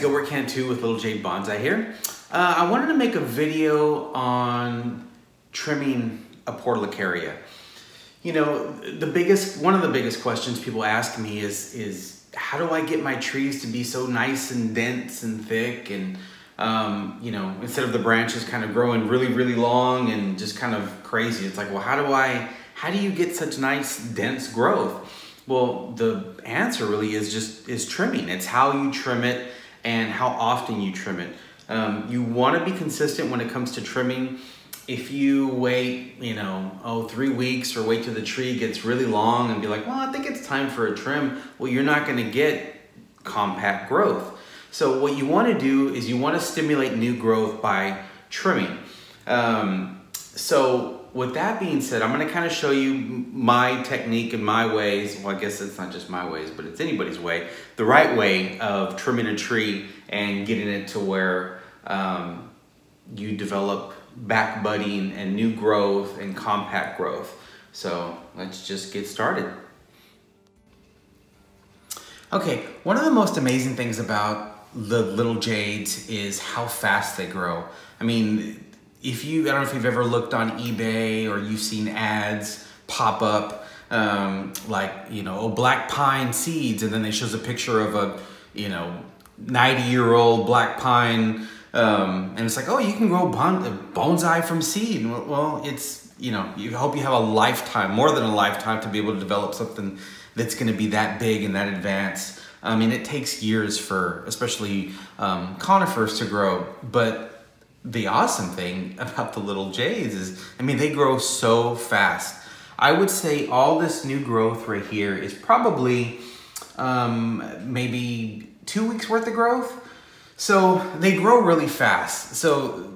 Gilbert Cantu with Little Jade Bonsai here. I wanted to make a video on trimming a portulacaria. You know, one of the biggest questions people ask me is how do I get my trees to be so nice and dense and thick and you know, instead of the branches kind of growing really long and just kind of crazy. It's like, well, how do you get such nice dense growth? Well, the answer really is trimming. It's how you trim it and how often you trim it. You want to be consistent when it comes to trimming. If you wait, you know, 3 weeks or wait till the tree gets really long and be like, well, I think it's time for a trim. Well, you're not going to get compact growth. So what you want to do is you want to stimulate new growth by trimming. So with that being said, I'm going to kind of show you my technique and my ways. Well, I guess it's not just my ways, but it's anybody's way. The right way of trimming a tree and getting it to where you develop back budding and new growth and compact growth. So let's just get started. Okay, one of the most amazing things about the little jades is how fast they grow. I mean, I don't know if you've ever looked on eBay or you've seen ads pop up like, you know, black pine seeds, and then they shows a picture of a, you know, 90-year-old black pine, and it's like, oh, you can grow bonsai from seed. Well, it's, you know, you hope you have a lifetime, more than a lifetime, to be able to develop something that's going to be that big and that advanced. I mean, it takes years for especially conifers to grow, but the awesome thing about the little jades is, I mean, they grow so fast. I would say all this new growth right here is probably maybe 2 weeks worth of growth. So they grow really fast. So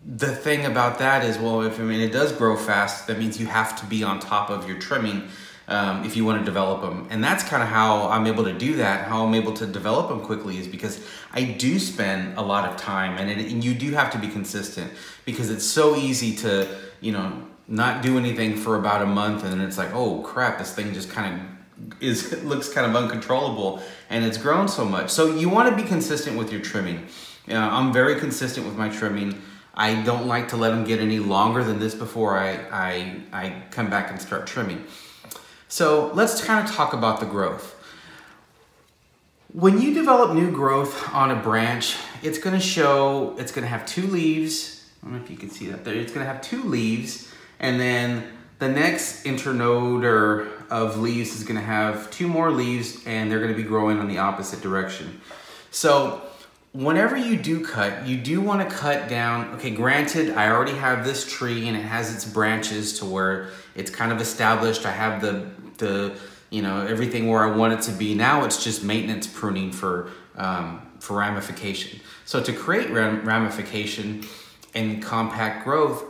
the thing about that is, well, I mean, it does grow fast, that means you have to be on top of your trimming if you want to develop them. And that's kind of how I'm able to do that. How I'm able to develop them quickly is because I do spend a lot of time, and you do have to be consistent, because it's so easy to, you know, not do anything for about a month and then it's like, oh crap, this thing just kind of looks kind of uncontrollable and it's grown so much. So you want to be consistent with your trimming. I'm very consistent with my trimming. I don't like to let them get any longer than this before I come back and start trimming. So let's kind of talk about the growth. When you develop new growth on a branch, it's going to have 2 leaves. I don't know if you can see that there. It's going to have 2 leaves, and then the next internode of leaves is going to have 2 more leaves, and they're going to be growing on the opposite direction. So whenever you do cut, you do want to cut down. Okay, granted, I already have this tree and it has its branches to where it's kind of established. I have the you know, everything where I want it to be. Now it's just maintenance pruning for ramification. So to create ramification and compact growth,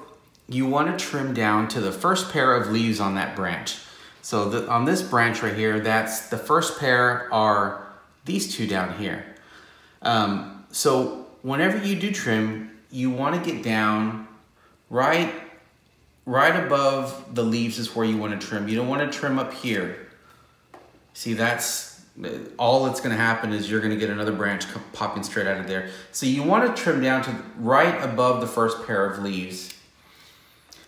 you want to trim down to the first pair of leaves on that branch. So on this branch right here, that's the first pair are these 2 down here. So whenever you do trim, you want to get down right above the leaves is where you want to trim. You don't want to trim up here. See, that's all that's going to happen is you're going to get another branch popping straight out of there. So you want to trim down to right above the first pair of leaves.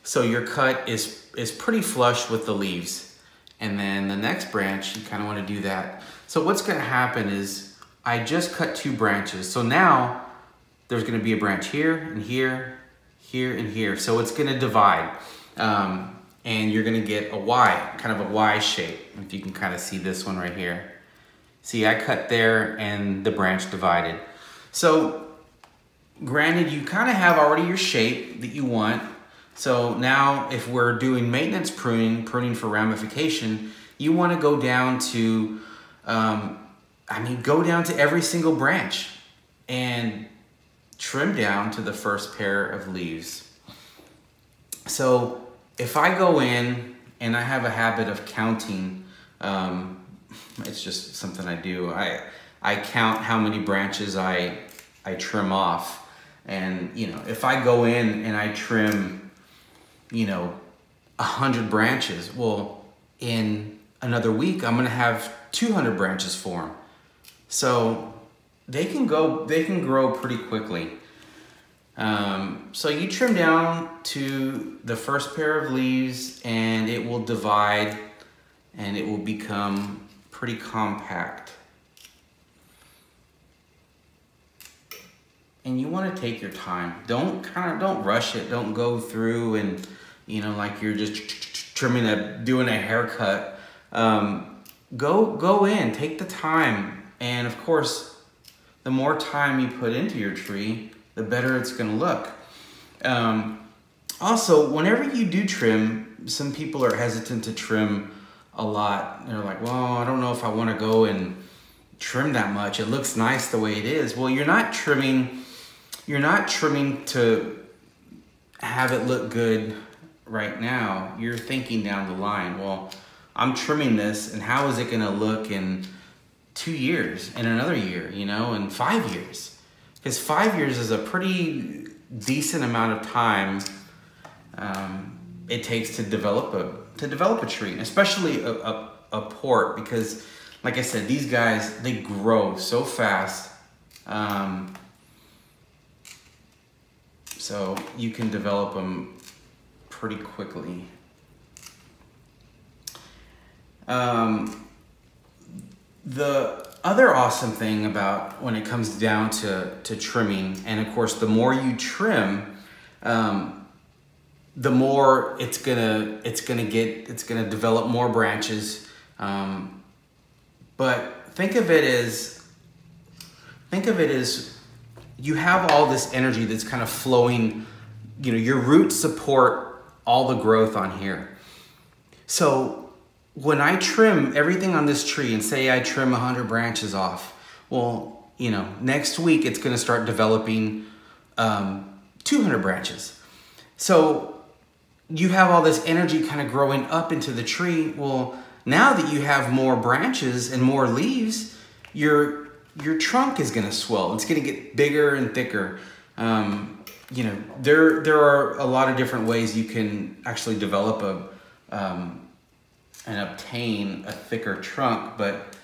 So your cut is pretty flush with the leaves. And then the next branch, you kind of want to do that. So what's going to happen is I just cut 2 branches. So now there's going to be a branch here and here, here and here. So it's going to divide. And you're going to get a Y, kind of a Y shape. If you can kind of see this one right here. See, I cut there and the branch divided. So granted, you kind of have already your shape that you want. So now if we're doing maintenance pruning for ramification, you want to go down to, go down to every single branch and trim down to the first pair of leaves. So if I go in and I have a habit of counting, it's just something I do. I count how many branches I trim off. And, you know, if I go in and I trim, you know, 100 branches, well, in another week, I'm going to have 200 branches form. So they can grow pretty quickly. So you trim down to the first pair of leaves and it will divide and it will become pretty compact. And you want to take your time. Don't rush it. Don't go through and, you know, like you're just doing a haircut. Go in, take the time. And of course, the more time you put into your tree, the better it's gonna look. Also, whenever you do trim, some people are hesitant to trim a lot. They're like, well, I don't know if I wanna go and trim that much. It looks nice the way it is. Well, you're not trimming to have it look good right now. You're thinking down the line, well, I'm trimming this and how is it gonna look in 2 years, in another year, you know, in 5 years? Because 5 years is a pretty decent amount of time it takes to develop a tree, especially a port, because like I said, these guys, they grow so fast. So you can develop them pretty quickly. The other awesome thing about when it comes down to trimming, and of course, the more you trim, the more it's gonna develop more branches. But think of it as you have all this energy that's kind of flowing. You know, your roots support all the growth on here. So when I trim everything on this tree and say I trim 100 branches off, well, you know, next week it's gonna start developing 200 branches. So you have all this energy kind of growing up into the tree. Well, now that you have more branches and more leaves, your trunk is gonna swell. It's gonna get bigger and thicker. You know, there are a lot of different ways you can actually develop and obtain a thicker trunk, but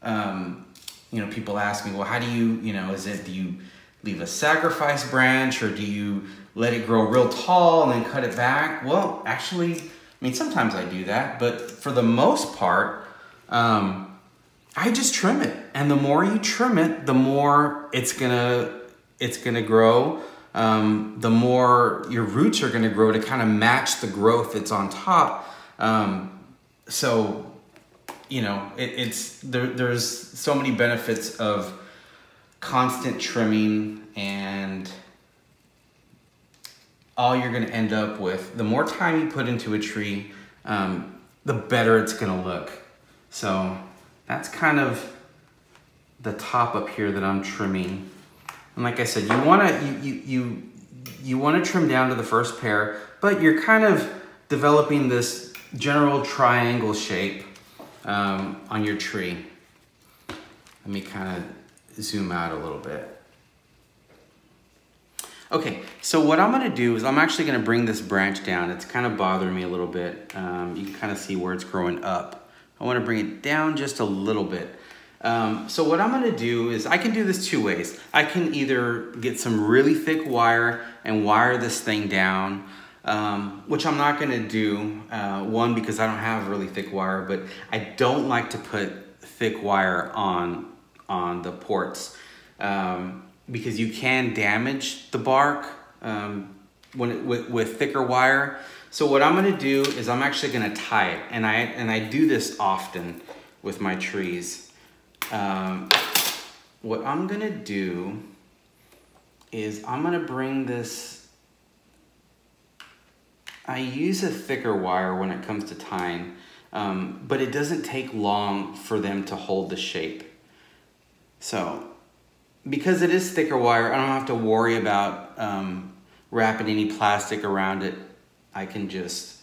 you know, people ask me, well, how do you know, do you leave a sacrifice branch or do you let it grow real tall and then cut it back? Well, actually, I mean, sometimes I do that, but for the most part, I just trim it. And the more you trim it, the more it's gonna grow. The more your roots are gonna grow to kind of match the growth that's on top. So, you know, there's so many benefits of constant trimming, and all you're gonna end up with, the more time you put into a tree, the better it's gonna look. So that's kind of the top up here that I'm trimming. And like I said, you wanna trim down to the first pair, but you're kind of developing this general triangle shape on your tree. Let me kind of zoom out a little bit. Okay, so what I'm gonna do is I'm actually gonna bring this branch down. It's kind of bothering me a little bit. You can kind of see where it's growing up. I wanna bring it down just a little bit. So what I'm gonna do is, I can do this two ways. I can either get some really thick wire and wire this thing down, which I'm not gonna do. One, because I don't have really thick wire, but I don't like to put thick wire on the ports, because you can damage the bark with thicker wire. So what I'm gonna do is I'm actually gonna tie it, and I do this often with my trees. What I'm gonna do is I'm gonna bring this, I use a thicker wire when it comes to tying, but it doesn't take long for them to hold the shape. So, because it is thicker wire, I don't have to worry about wrapping any plastic around it. I can just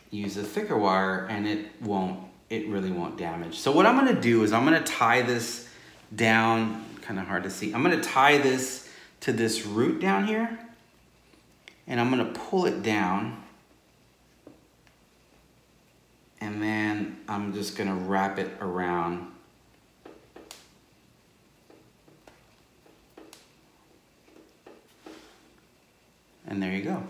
use a thicker wire and it really won't damage. So what I'm gonna do is I'm gonna tie this down, kind of hard to see. I'm gonna tie this to this root down here, and I'm gonna pull it down, and then I'm just gonna wrap it around And there you go.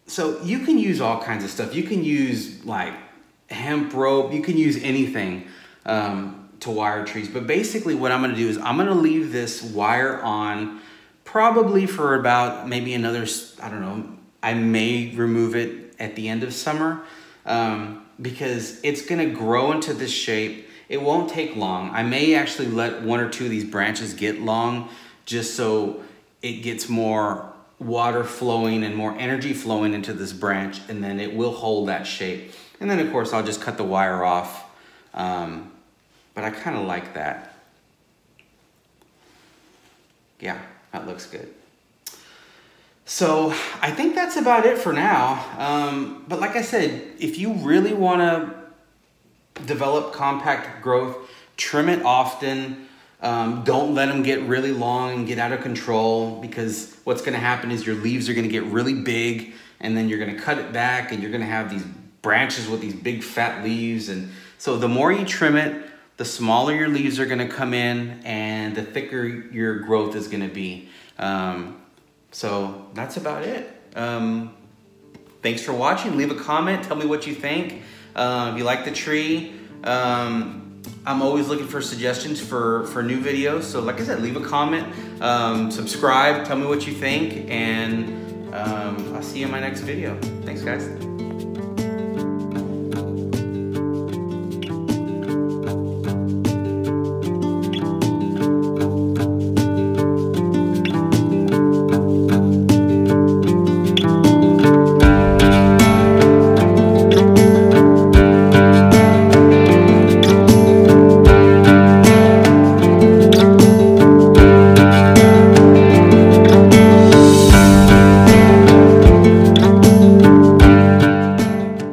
So you can use all kinds of stuff. You can use like hemp rope. You can use anything to wire trees. But basically what I'm going to do is I'm going to leave this wire on probably for about maybe another, I don't know, I may remove it at the end of summer because it's going to grow into this shape. It won't take long. I may actually let one or two of these branches get long just so it gets more water flowing and more energy flowing into this branch, and then it will hold that shape. And then of course I'll just cut the wire off, but I kind of like that. Yeah, that looks good. So I think that's about it for now. But like I said, if you really want to develop compact growth, trim it often. Don't let them get really long and get out of control, because what's going to happen is your leaves are going to get really big, and then you're going to cut it back and you're going to have these branches with these big fat leaves. And so the more you trim it, the smaller your leaves are going to come in and the thicker your growth is going to be. So that's about it. Thanks for watching. Leave a comment. Tell me what you think. If you like the tree, I'm always looking for suggestions for new videos. So like I said, leave a comment, subscribe, tell me what you think, and I'll see you in my next video. Thanks, guys.